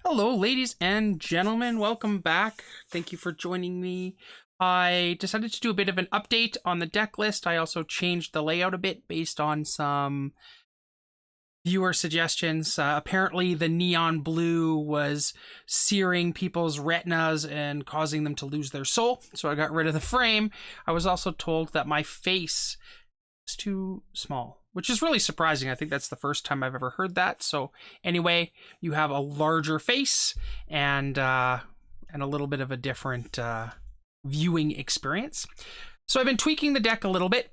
Hello, ladies and gentlemen. Welcome back. Thank you for joining me. I decided to do a bit of an update on the deck list. I also changed the layout a bit based on some viewer suggestions. Apparently, the neon blue was searing people's retinas and causing them to lose their soul, so I got rid of the frame. I was also told that my face is too small, which is really surprising. I think that's the first time I've ever heard that. So anyway, you have a larger face and a little bit of a different viewing experience. So I've been tweaking the deck a little bit.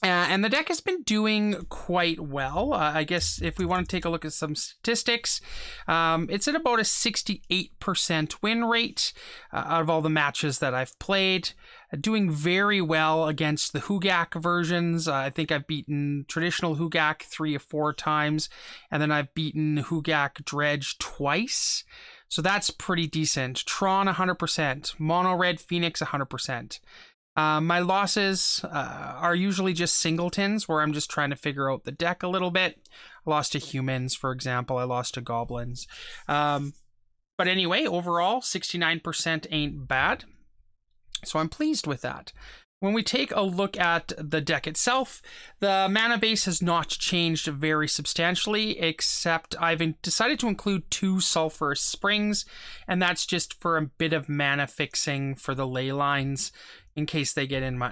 And the deck has been doing quite well. I guess if we want to take a look at some statistics, it's at about a 68% win rate out of all the matches that I've played. Doing very well against the Hugak versions. I think I've beaten traditional Hugak 3 or 4 times, and then I've beaten Hugak Dredge twice. So that's pretty decent. Tron 100%, Mono Red Phoenix 100%. My losses are usually just singletons, where I'm just trying to figure out the deck a little bit. I lost to humans, for example. I lost to goblins. But anyway, overall, 69% ain't bad. So I'm pleased with that. When we take a look at the deck itself, the mana base has not changed very substantially, except I've decided to include 2 Sulphurous Springs, and that's just for a bit of mana fixing for the ley lines. In case they get in my,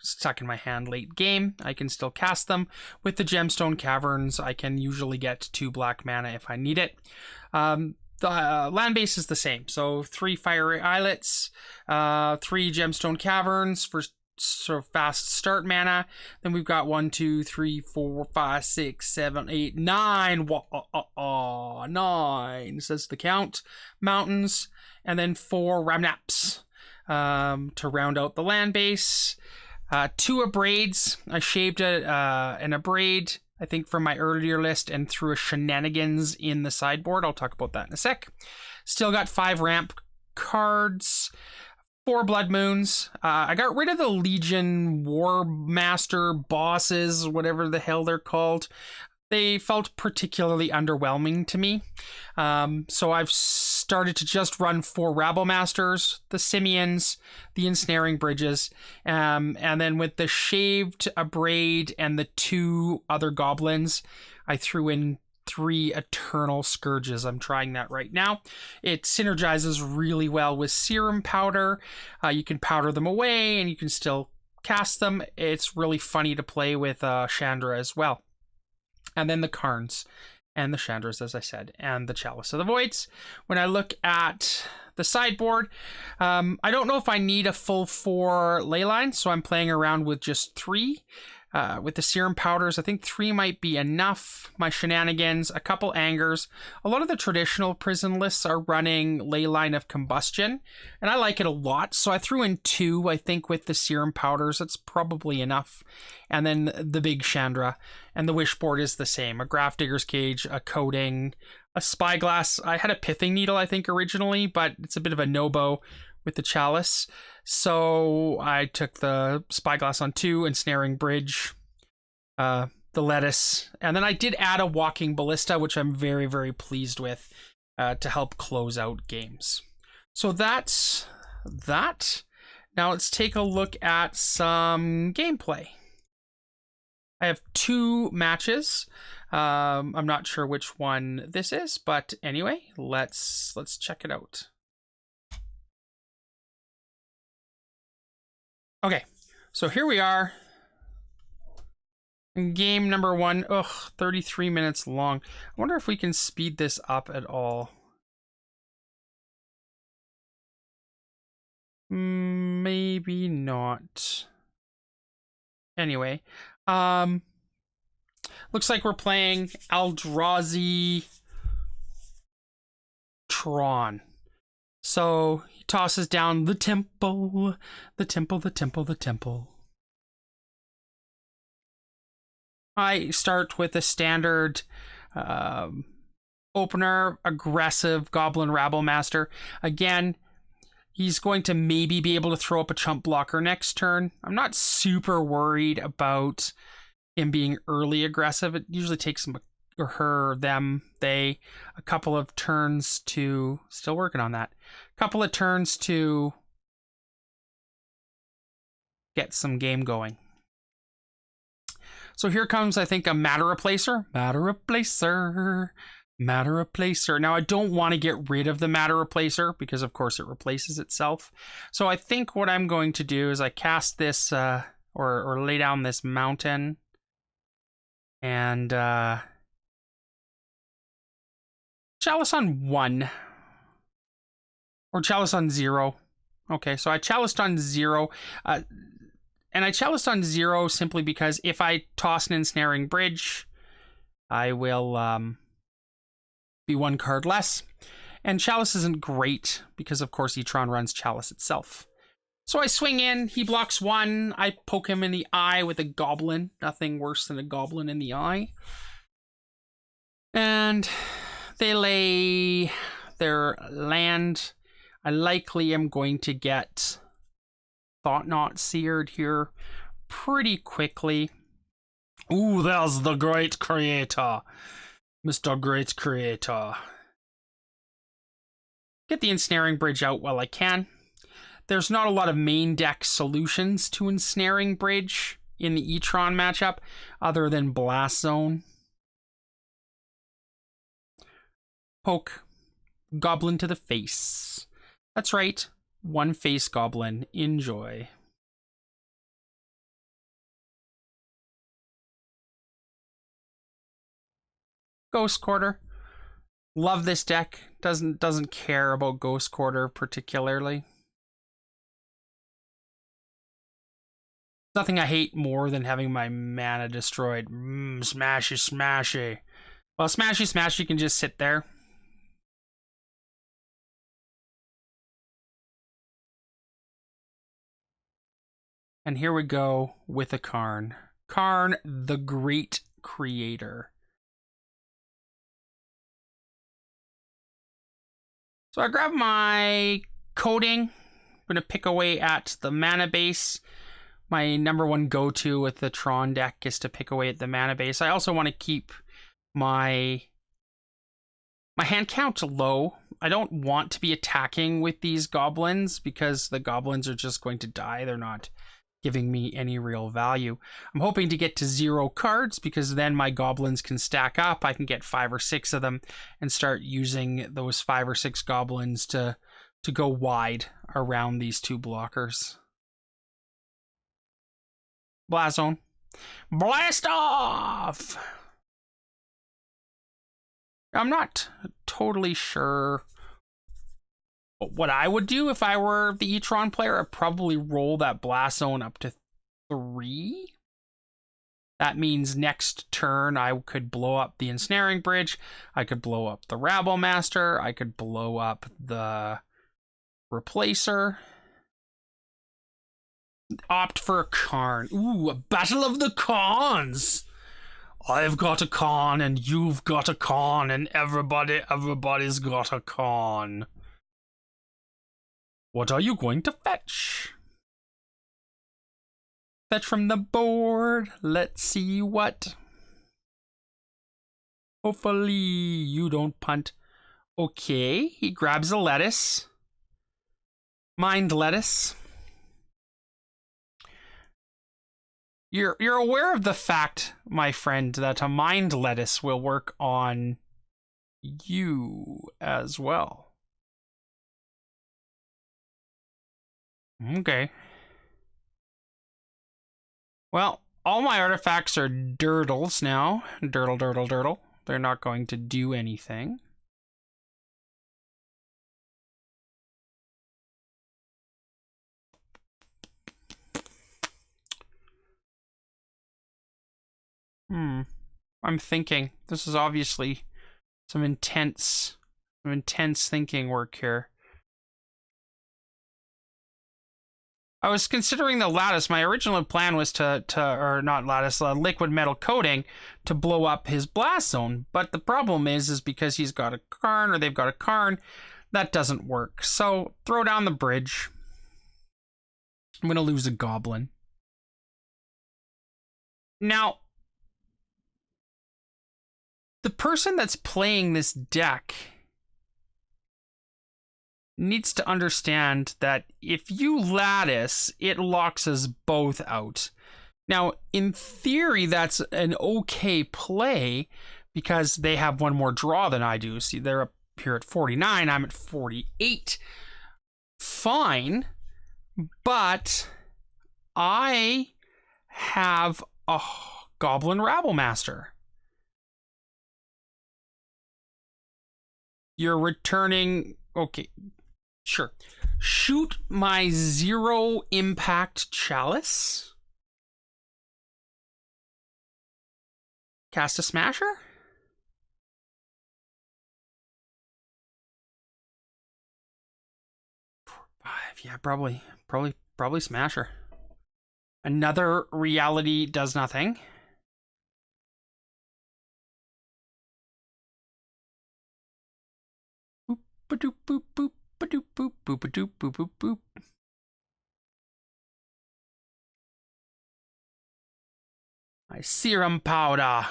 stuck in my hand late game, I can still cast them. With the Gemstone Caverns, I can usually get 2 black mana if I need it. The land base is the same. So 3 Fiery Islets, 3 Gemstone Caverns for sort of fast start mana. Then we've got 1, 2, 3, 4, 5, 6, 7, 8, 9. 9 says the count. Mountains. And then 4 Ramnaps. To round out the land base. 2 Abrades. I shaved an Abrade, I think, from my earlier list and threw a Shenanigans in the sideboard. I'll talk about that in a sec. Still got 5 ramp cards. 4 Blood Moons. I got rid of the Legion War Master bosses, whatever the hell they're called. They felt particularly underwhelming to me. So I've started to just run 4 Rabble Masters, the Simians, the Ensnaring Bridges, and then with the shaved Abrade and the 2 other goblins, I threw in 3 Eternal Scourges. I'm trying that right now. It synergizes really well with Serum Powder. You can powder them away and you can still cast them. It's really funny to play with Chandra as well. And then the Karns and the Chandras, as I said, and the Chalice of the Voids. When I look at the sideboard, I don't know if I need a full 4 ley lines, so I'm playing around with just 3. With the Serum Powders, I think 3 might be enough. My Shenanigans, a couple Angers. A lot of the traditional prison lists are running Leyline of Combustion, and I like it a lot, so I threw in 2, I think, with the Serum Powders. That's probably enough. And then the big Chandra, and the Wishboard is the same. A Grafdigger's Cage, a Coating, a Spyglass. I had a Pithing Needle, I think, originally, but it's a bit of a no-bo with the Chalice. So I took the Spyglass on 2, Ensnaring Bridge, the Lettuce, and then I did add a Walking Ballista, which I'm very, very pleased with, to help close out games. So that's that. Now let's take a look at some gameplay. I have 2 matches. I'm not sure which one this is, but anyway, let's check it out. Okay, so here we are. Game number 1. Ugh, 33 minutes long. I wonder if we can speed this up at all. Maybe not. Anyway, looks like we're playing Eldrazi Tron. So he tosses down the temple, the temple, the temple, the temple. I start with a standard opener, aggressive Goblin Rabble Master. Again, he's going to maybe be able to throw up a chump blocker next turn. I'm not super worried about him being early aggressive. It usually takes him or her, them, they, a couple of turns to, still working on that, a couple of turns to get some game going. So here comes, I think, a matter replacer. Matter replacer. Matter replacer. Now, I don't want to get rid of the matter replacer because, of course, it replaces itself. So I think what I'm going to do is I cast this, or lay down this mountain. And, Chalice on 1. Or Chalice on 0. Okay, so I chaliced on 0. And I chaliced on 0 simply because if I toss an ensnaring bridge, I will be 1 card less. And Chalice isn't great because, of course, Tron runs Chalice itself. So I swing in, he blocks 1, I poke him in the eye with a goblin. Nothing worse than a goblin in the eye. And they lay their land. I likely am going to get Thought-Knot Seared here pretty quickly. Ooh, there's the great creator. Mr. Great Creator. Get the Ensnaring Bridge out while I can. There's not a lot of main deck solutions to Ensnaring Bridge in the E-Tron matchup other than Blast Zone. Poke. Goblin to the face. That's right. 1 face goblin. Enjoy. Ghost Quarter. Love this deck. Doesn't care about Ghost Quarter particularly. Nothing I hate more than having my mana destroyed. Smashy, smashy. Well, smashy, smashy can just sit there. And here we go with a Karn. Karn, the Great Creator. So I grab my coding. I'm going to pick away at the mana base. My number 1 go-to with the Tron deck is to pick away at the mana base. I also want to keep my hand count low. I don't want to be attacking with these goblins because the goblins are just going to die. They're not giving me any real value. I'm hoping to get to 0 cards because then my goblins can stack up. I can get 5 or 6 of them and start using those 5 or 6 goblins to go wide around these 2 blockers. Blast Zone. Blast off! I'm not totally sure what I would do if I were the E-Tron player. I'd probably roll that Blast Zone up to 3. That means next turn I could blow up the Ensnaring Bridge. I could blow up the Rabble Master. I could blow up the Replacer. Opt for a Karn. Ooh, a battle of the Karns. I've got a Karn and you've got a Karn and everybody's got a Karn. What are you going to fetch? Fetch from the board. Let's see what. Hopefully you don't punt. Okay, he grabs a lettuce. Mind lettuce. You're aware of the fact, my friend, that a mind lettuce will work on you as well. Okay. Well, all my artifacts are durdles now. Durdle, durdle, durdle. They're not going to do anything. I'm thinking. This is obviously some intense thinking work here. I was considering the lattice. My original plan was or not lattice, liquid metal coating to blow up his blast zone. But the problem is because he's got a Karn or they've got a Karn, that doesn't work. So throw down the bridge. I'm gonna lose a goblin. Now, the person that's playing this deck needs to understand that if you lattice, it locks us both out. Now, in theory, that's an okay play because they have one more draw than I do. See, they're up here at 49, I'm at 48. Fine, but I have a Goblin Rabblemaster. You're returning... Okay, sure. Shoot my 0 impact Chalice. Cast a Smasher? Yeah, probably Smasher. Another reality does nothing. Boop ba-doop boop boop ba-doop boop boop ba-doop boop boop boop. I serum powder.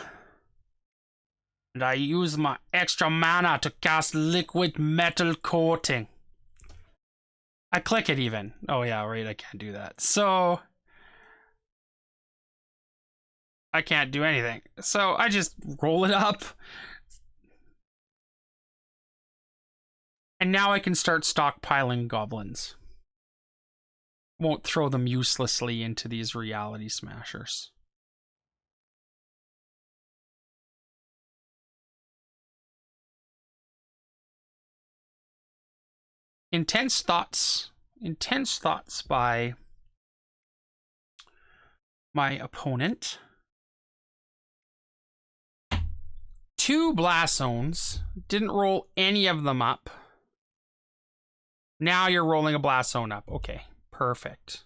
And I use my extra mana to cast liquid metal coating. I click it even. Oh yeah, right, I can't do that. So I can't do anything. So I just roll it up. And now I can start stockpiling goblins. Won't throw them uselessly into these reality smashers. Intense thoughts by my opponent. 2 blast zones. Didn't roll any of them up. Now you're rolling a blast zone up. Okay, perfect.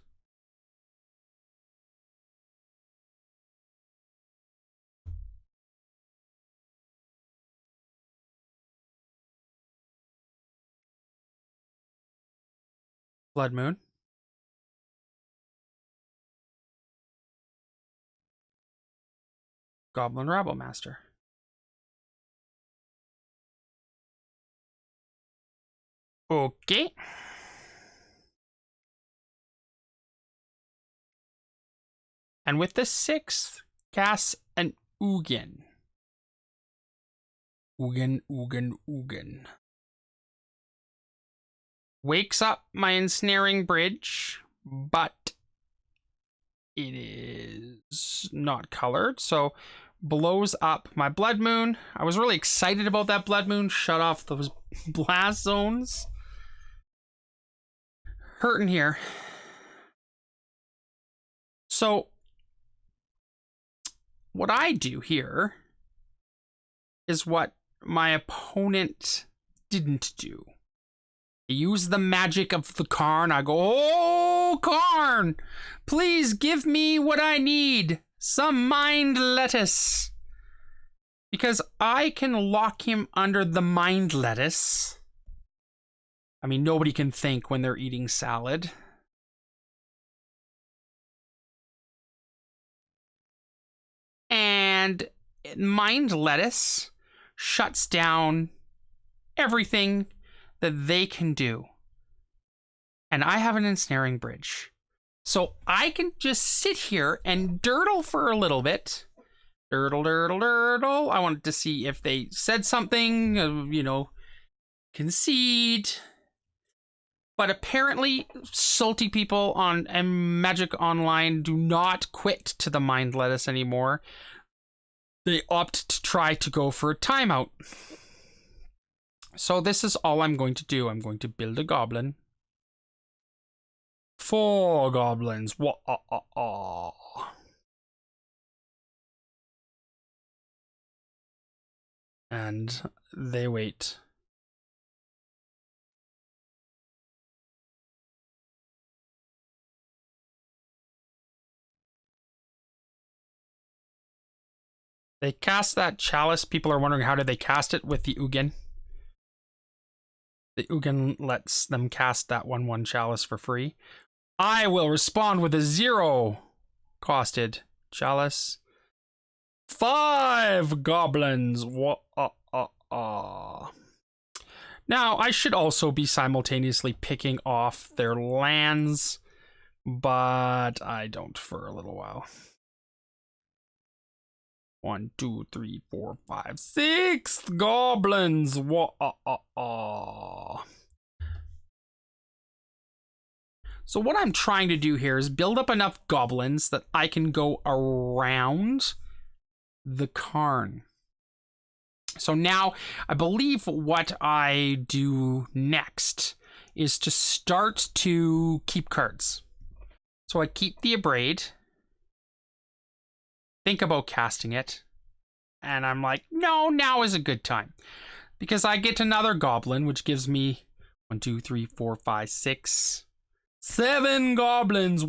Blood Moon. Goblin Rabblemaster. Okay. And with the 6th, cast an Ugin. Ugin. Wakes up my Ensnaring Bridge, but it is not colored, so blows up my Blood Moon. I was really excited about that Blood Moon. Shut off those blast zones. Hurting here. So what I do here is what my opponent didn't do. I use the magic of the Karn. I go, oh, Karn, please give me what I need. Some mind lettuce. Because I can lock him under the mind lettuce. I mean, nobody can think when they're eating salad. And mind lettuce shuts down everything that they can do. And I have an Ensnaring Bridge. So I can just sit here and durdle for a little bit. Durdle. I wanted to see if they said something, concede. But apparently, salty people on Magic Online do not quit to the mind lettuce anymore. They opt to try to go for a timeout. So this is all I'm going to do. I'm going to build a goblin. 4 goblins. And they wait. They cast that chalice. People are wondering how did they cast it with the Ugin. The Ugin lets them cast that 1/1 chalice for free. I will respond with a 0 costed chalice. 5 goblins. Now, I should also be simultaneously picking off their lands, but I don't for a little while. 1, 2, 3, 4, 5, 6 goblins. So what I'm trying to do here is build up enough goblins that I can go around the Karn. So now I believe what I do next is to start to keep cards. So I keep the Abrade, think about casting it, and I'm like, no, now is a good time. Because I get another goblin, which gives me 1, 2, 3, 4, 5, 6, 7 goblins.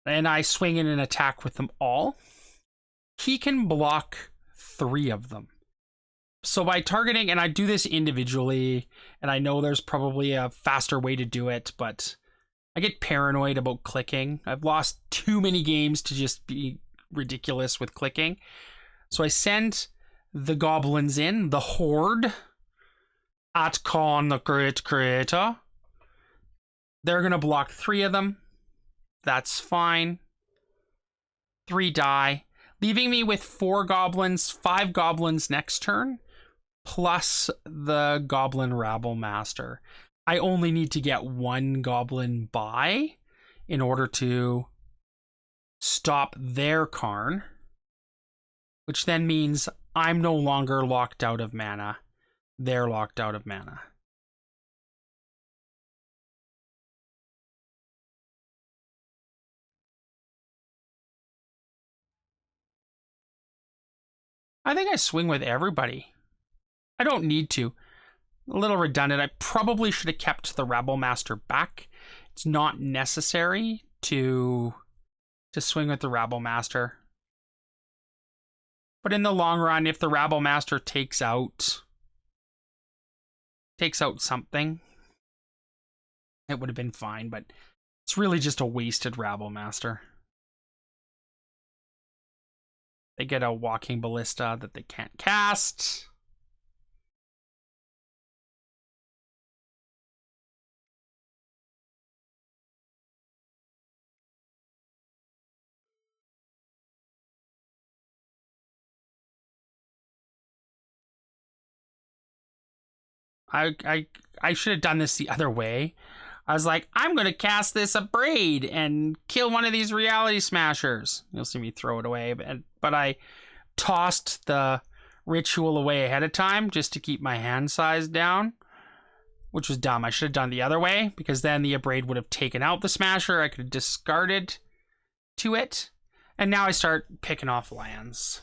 And I swing in an attack with them all. He can block 3 of them. So by targeting, and I do this individually, and I know there's probably a faster way to do it, but I get paranoid about clicking. I've lost too many games to just be ridiculous with clicking. So I send the goblins in, the horde, at Con the Great Creator. They're going to block 3 of them. That's fine. 3 die, leaving me with 4 goblins, 5 goblins next turn, plus the Goblin Rabble Master. I only need to get 1 goblin by in order to stop their Karn, which then means I'm no longer locked out of mana. They're locked out of mana. I think I swing with everybody. I don't need to. A little redundant. I probably should have kept the Rebel Master back. It's not necessary to swing with the Rebel Master. But in the long run, if the Rebel Master takes out something, it would have been fine, but it's really just a wasted Rebel Master. They get a Walking Ballista that they can't cast. I should have done this the other way. I was like, I'm going to cast this Abrade and kill one of these Reality Smashers. You'll see me throw it away. But I tossed the ritual away ahead of time just to keep my hand size down, which was dumb. I should have done the other way, because then the Abrade would have taken out the Smasher. I could have discarded to it. And now I start picking off lands.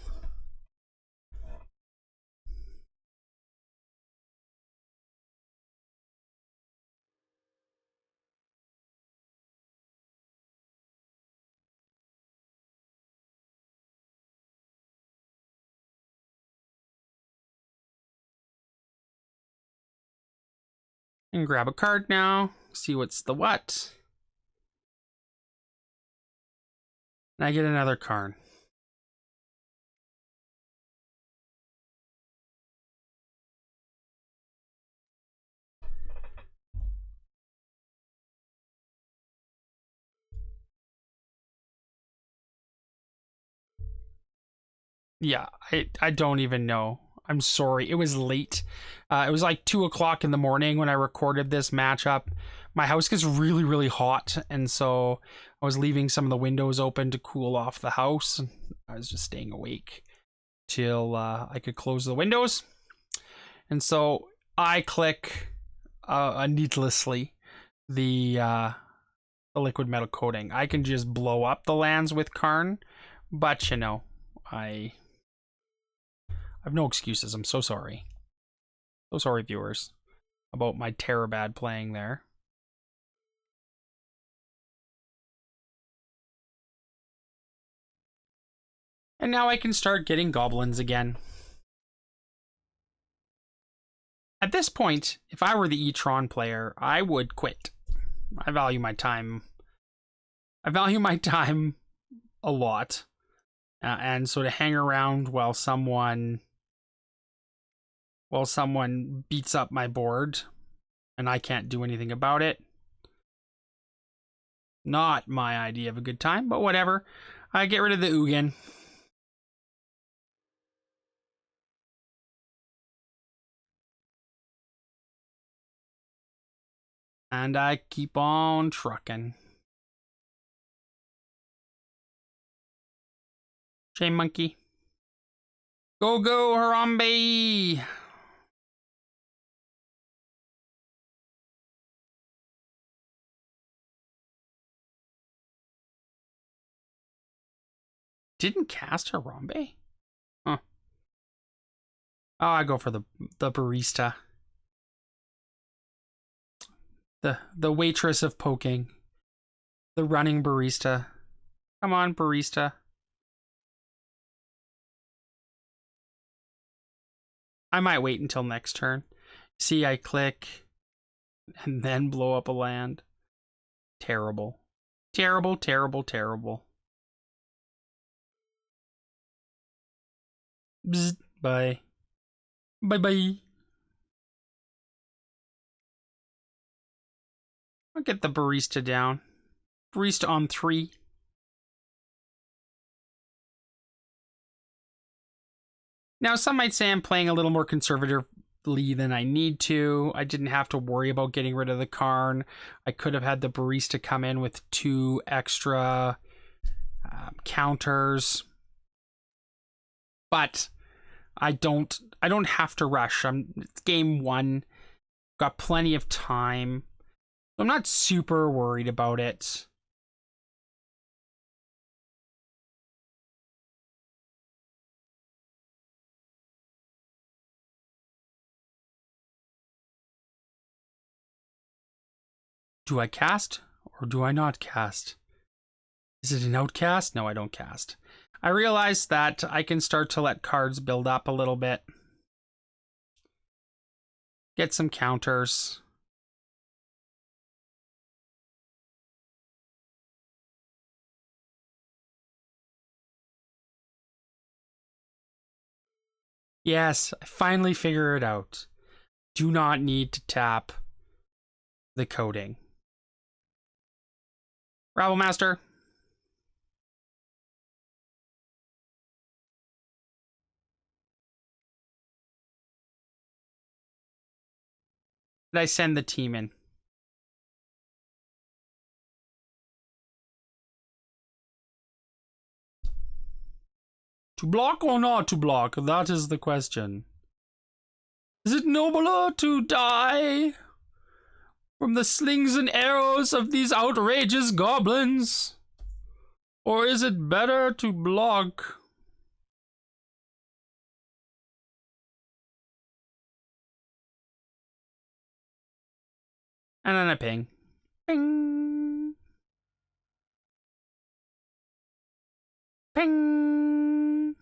And grab a card now. See what's the what. And I get another Karn. Yeah, I don't even know. I'm sorry. It was late. It was like 2 o'clock in the morning when I recorded this matchup. My house gets really, really hot, and so I was leaving some of the windows open to cool off the house. I was just staying awake till I could close the windows. And so I click needlessly the liquid metal coating. I can just blow up the lands with Karn, but you know, I have no excuses. I'm so sorry. So sorry, viewers, about my bad playing there. And now I can start getting goblins again. At this point, if I were the Tron player, I would quit. I value my time. I value my time a lot. and so to hang around while someone beats up my board and I can't do anything about it. Not my idea of a good time, but whatever. I get rid of the Ugin. And I keep on trucking. Shame monkey. Go, go, Harambe! Didn't cast Harambe? Huh. Oh, I go for the barista. The waitress of poking. The running barista. Come on, barista. I might wait until next turn. See, I click and then blow up a land. Terrible. Terrible, terrible, terrible. Bzz, bye. Bye-bye. I'll get the barista down. Barista on 3. Now, some might say I'm playing a little more conservatively than I need to. I didn't have to worry about getting rid of the Karn. I could have had the barista come in with 2 extra counters. But I don't have to rush. It's game 1. Got plenty of time. I'm not super worried about it. Do I cast or do I not cast? Is it an outcast? No, I don't cast. I realize that I can start to let cards build up a little bit. Get some counters. Yes, I finally figure it out. Do not need to tap the coding. Rabble Master. Did I send the team in? To block or not to block? That is the question. Is it nobler to die from the slings and arrows of these outrageous goblins? Or is it better to block? And then I ping. Ping. Ping.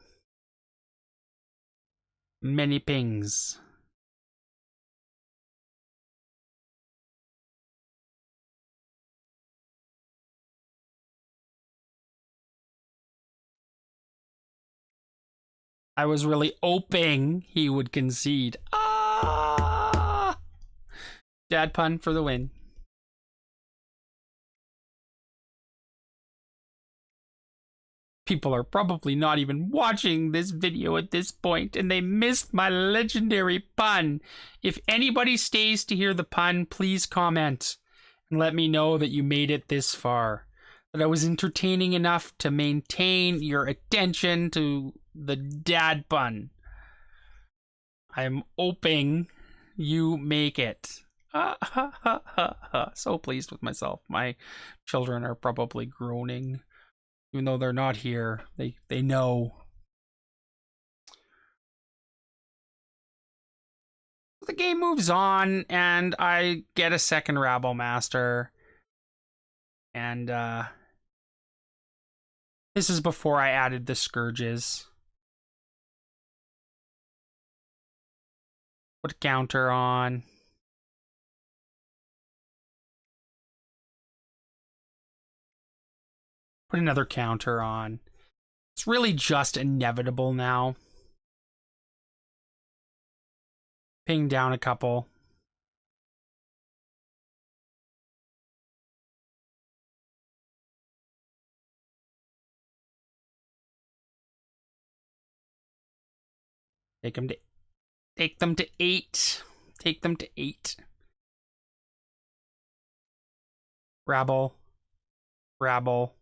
Many pings. I was really hoping he would concede. Ah! Dad pun for the win. People are probably not even watching this video at this point, and they missed my legendary pun. If anybody stays to hear the pun, please comment and let me know that you made it this far. That I was entertaining enough to maintain your attention to the dad pun. I'm hoping you make it. So pleased with myself. My children are probably groaning. Even though they're not here, they know. The game moves on, and I get a second Rabble Master. And this is before I added the Scourges. Put a counter on. Put another counter on. It's really just inevitable now. Ping down a couple. Take them to 8. Take them to 8. Rabble. Rabble.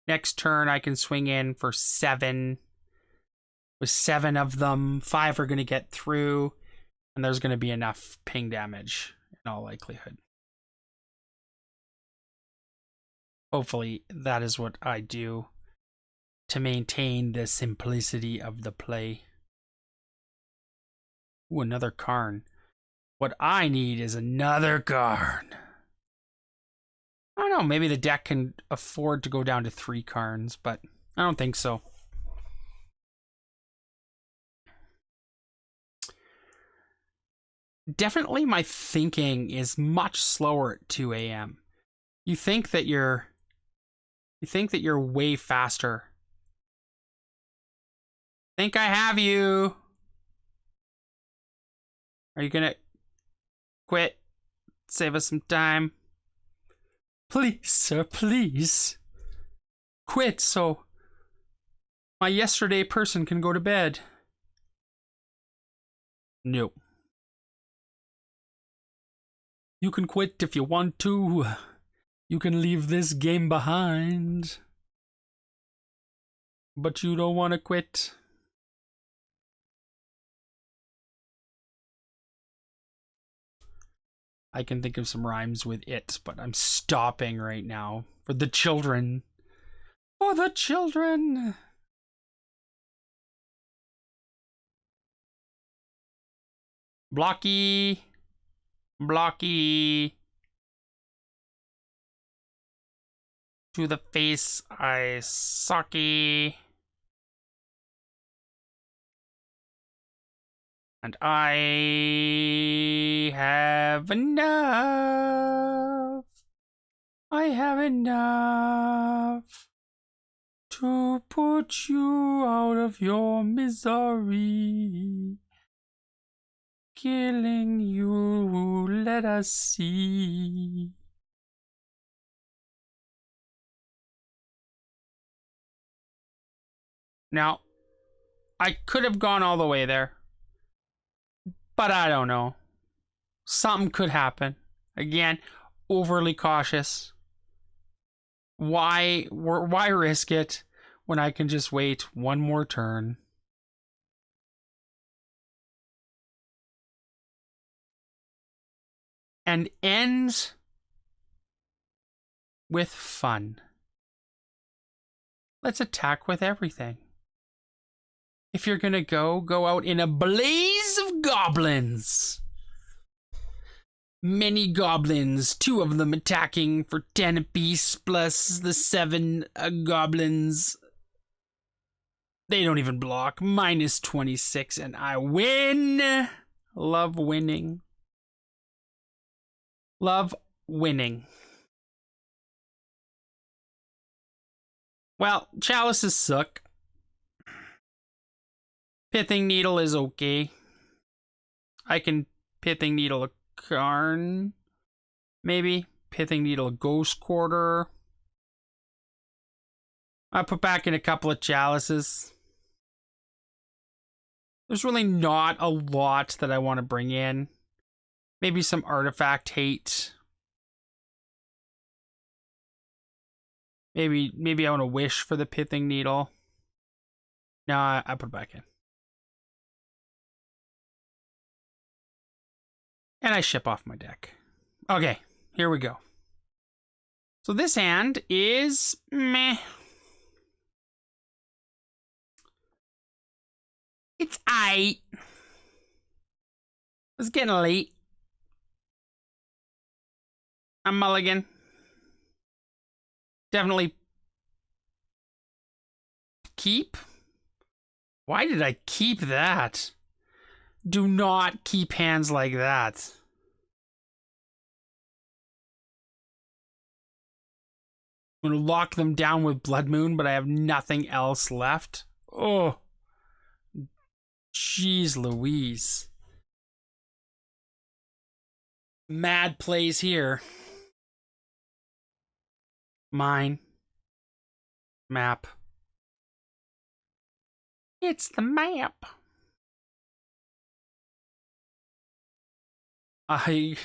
Next turn, I can swing in for 7. With 7 of them, 5 are going to get through, and there's going to be enough ping damage in all likelihood. Hopefully, that is what I do to maintain the simplicity of the play. Ooh, another Karn. What I need is another Karn. I don't know, maybe the deck can afford to go down to 3 Karns, but I don't think so. Definitely my thinking is much slower at 2 a.m. You think that you're way faster. Think I have you. Are you gonna quit? Save us some time. Please, sir, please. Quit so my yesterday person can go to bed. No. You can quit if you want to. You can leave this game behind. But you don't want to quit. I can think of some rhymes with it, but I'm stopping right now. For the children. For the children. Blocky. Blocky. To the face, I sucky. And I have enough. I have enough to put you out of your misery. Killing you, let us see. Now, I could have gone all the way there. But I don't know. Something could happen. Again, overly cautious. Why risk it when I can just wait one more turn? And ends with fun. Let's attack with everything. If you're gonna go out in a blaze of goblins. Many goblins, 2 of them attacking for 10 apiece, plus the 7 goblins. They don't even block. Minus 26, and I win. Love winning. Love winning. Well, chalices suck. Pithing Needle is okay. I can Pithing Needle a Karn. Maybe. Pithing Needle a Ghost Quarter. I put back in a couple of chalices. There's really not a lot that I want to bring in. Maybe some artifact hate. Maybe I want to wish for the Pithing Needle. No, I put it back in. And I ship off my deck. Okay, here we go. So this hand is meh. It's aight. It's getting late. I'm mulligan. Definitely keep. Why did I keep that? Do not keep hands like that. I'm gonna lock them down with Blood Moon, but I have nothing else left. Oh, jeez Louise. Mad plays here. Mine. Map. It's the map. I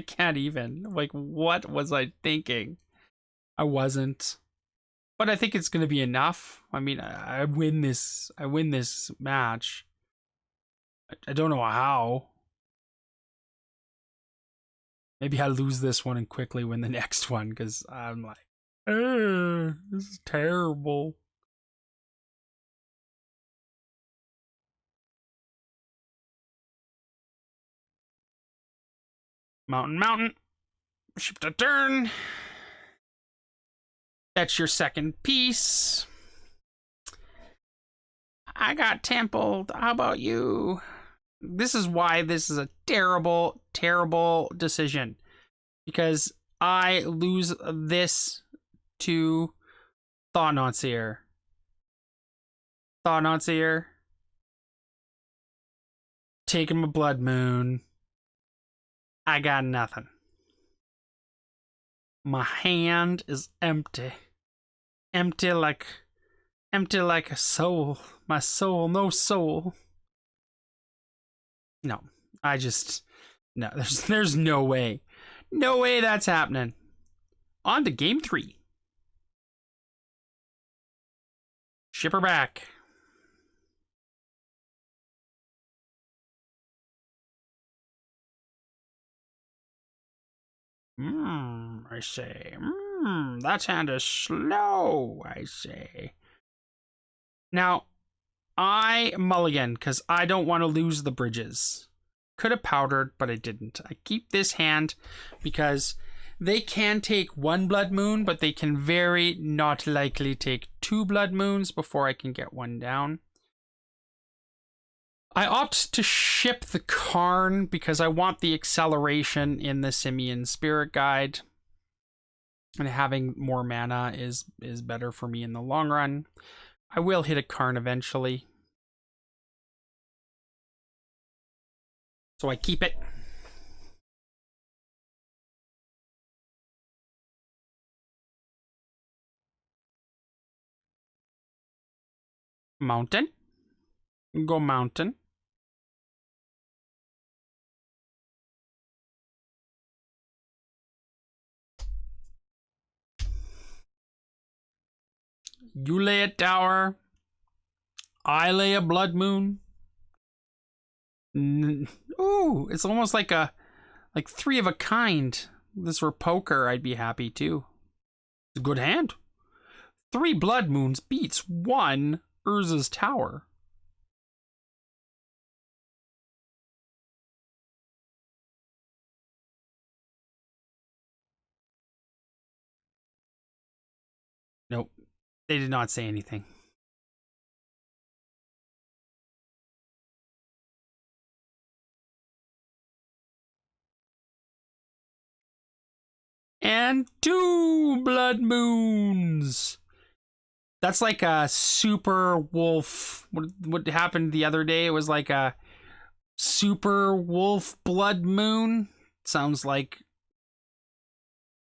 can't even. Like, what was I thinking? I wasn't. But I think it's gonna be enough. I mean, I win this. I win this match. I don't know how. Maybe I lose this one and quickly win the next one because I'm like, this is terrible. Mountain, mountain. Ship to turn. That's your second piece. I got templed. How about you? This is why this is a terrible, terrible decision. Because I lose this to Thought-Knot-Seer. Thought-Knot-Seer. Taking my Blood Moon. I got nothing. My hand is empty. Empty like a soul. My soul, no soul. No, no, there's no way. No way that's happening. On to game 3. Ship her back. I say. That hand is slow, I say. Now, I mulligan because I don't want to lose the bridges. Could have powdered, but I didn't. I keep this hand because they can take 1 Blood Moon, but they can very not likely take 2 Blood Moons before I can get 1 down. I opt to ship the Karn because I want the acceleration in the Simian Spirit Guide. And having more mana is better for me in the long run. I will hit a Karn eventually. So I keep it. Mountain. Go mountain. You lay a tower. I lay a Blood Moon. Ooh, it's almost like 3 of a kind. If this were poker, I'd be happy too. It's a good hand. 3 Blood Moons beats 1 Urza's Tower. Nope. They did not say anything. And 2 Blood Moons. That's like a super wolf. What happened the other day? It was like a super wolf Blood Moon. Sounds like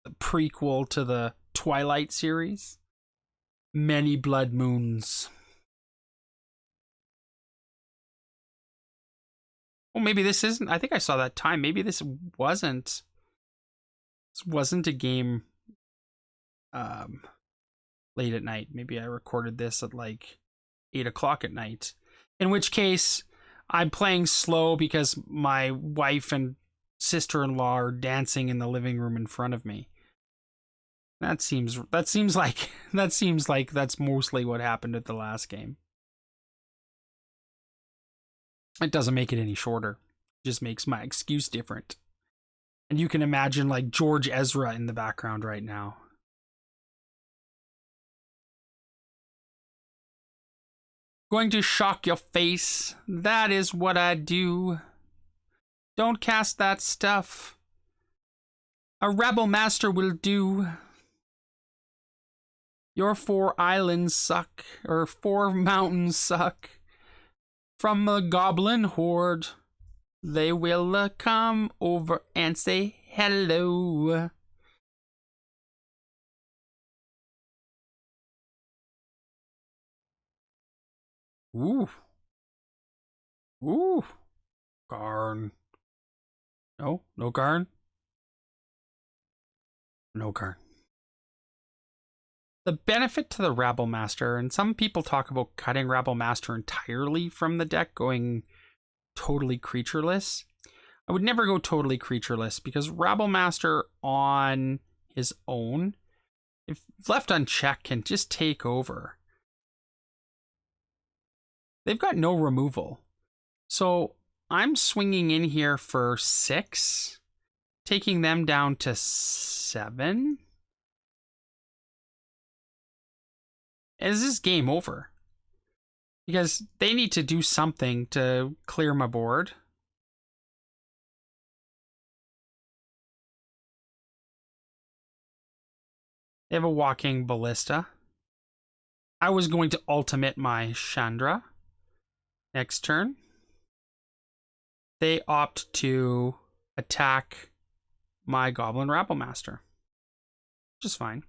a prequel to the Twilight series. Many Blood Moons. Well, maybe this isn't. I think I saw that time. Maybe this wasn't. This wasn't a game late at night. Maybe I recorded this at like 8 o'clock at night. In which case, I'm playing slow because my wife and sister-in-law are dancing in the living room in front of me. That seems like that's mostly what happened at the last game. It doesn't make it any shorter. It just makes my excuse different. And you can imagine like George Ezra in the background right now. Going to shock your face. That is what I do. Don't cast that stuff. A rebel master will do. Your 4 islands suck, or 4 mountains suck. From a goblin horde, they will come over and say hello. Ooh. Ooh. Garn. No Garn. No Garn. The benefit to the Rabble Master, and some people talk about cutting Rabble Master entirely from the deck, going totally creatureless. I would never go totally creatureless because Rabble Master on his own, if left unchecked, can just take over. They've got no removal. So I'm swinging in here for 6, taking them down to 7. Is this game over? Because they need to do something to clear my board. They have a walking ballista. I was going to ultimate my Chandra next turn. They opt to attack my Goblin Rabble Master, which is fine.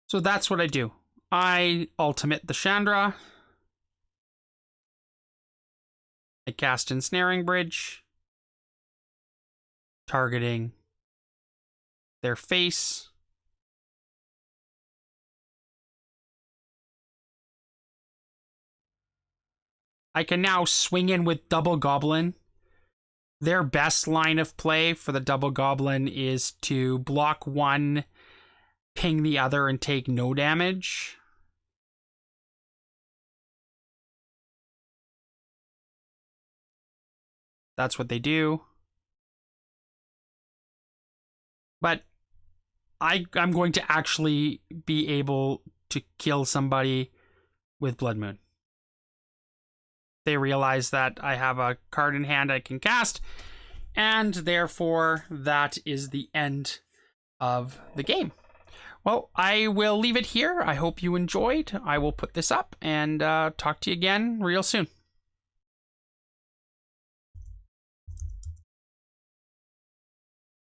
So that's what I do. I ultimate the Chandra. I cast Ensnaring Bridge, targeting their face. I can now swing in with Double Goblin. Their best line of play for the Double Goblin is to block one, ping the other, and take no damage. That's what they do. But I'm going to actually be able to kill somebody with Blood Moon. They realize that I have a card in hand I can cast, and therefore that is the end of the game. Well, I will leave it here. I hope you enjoyed. I will put this up and talk to you again real soon.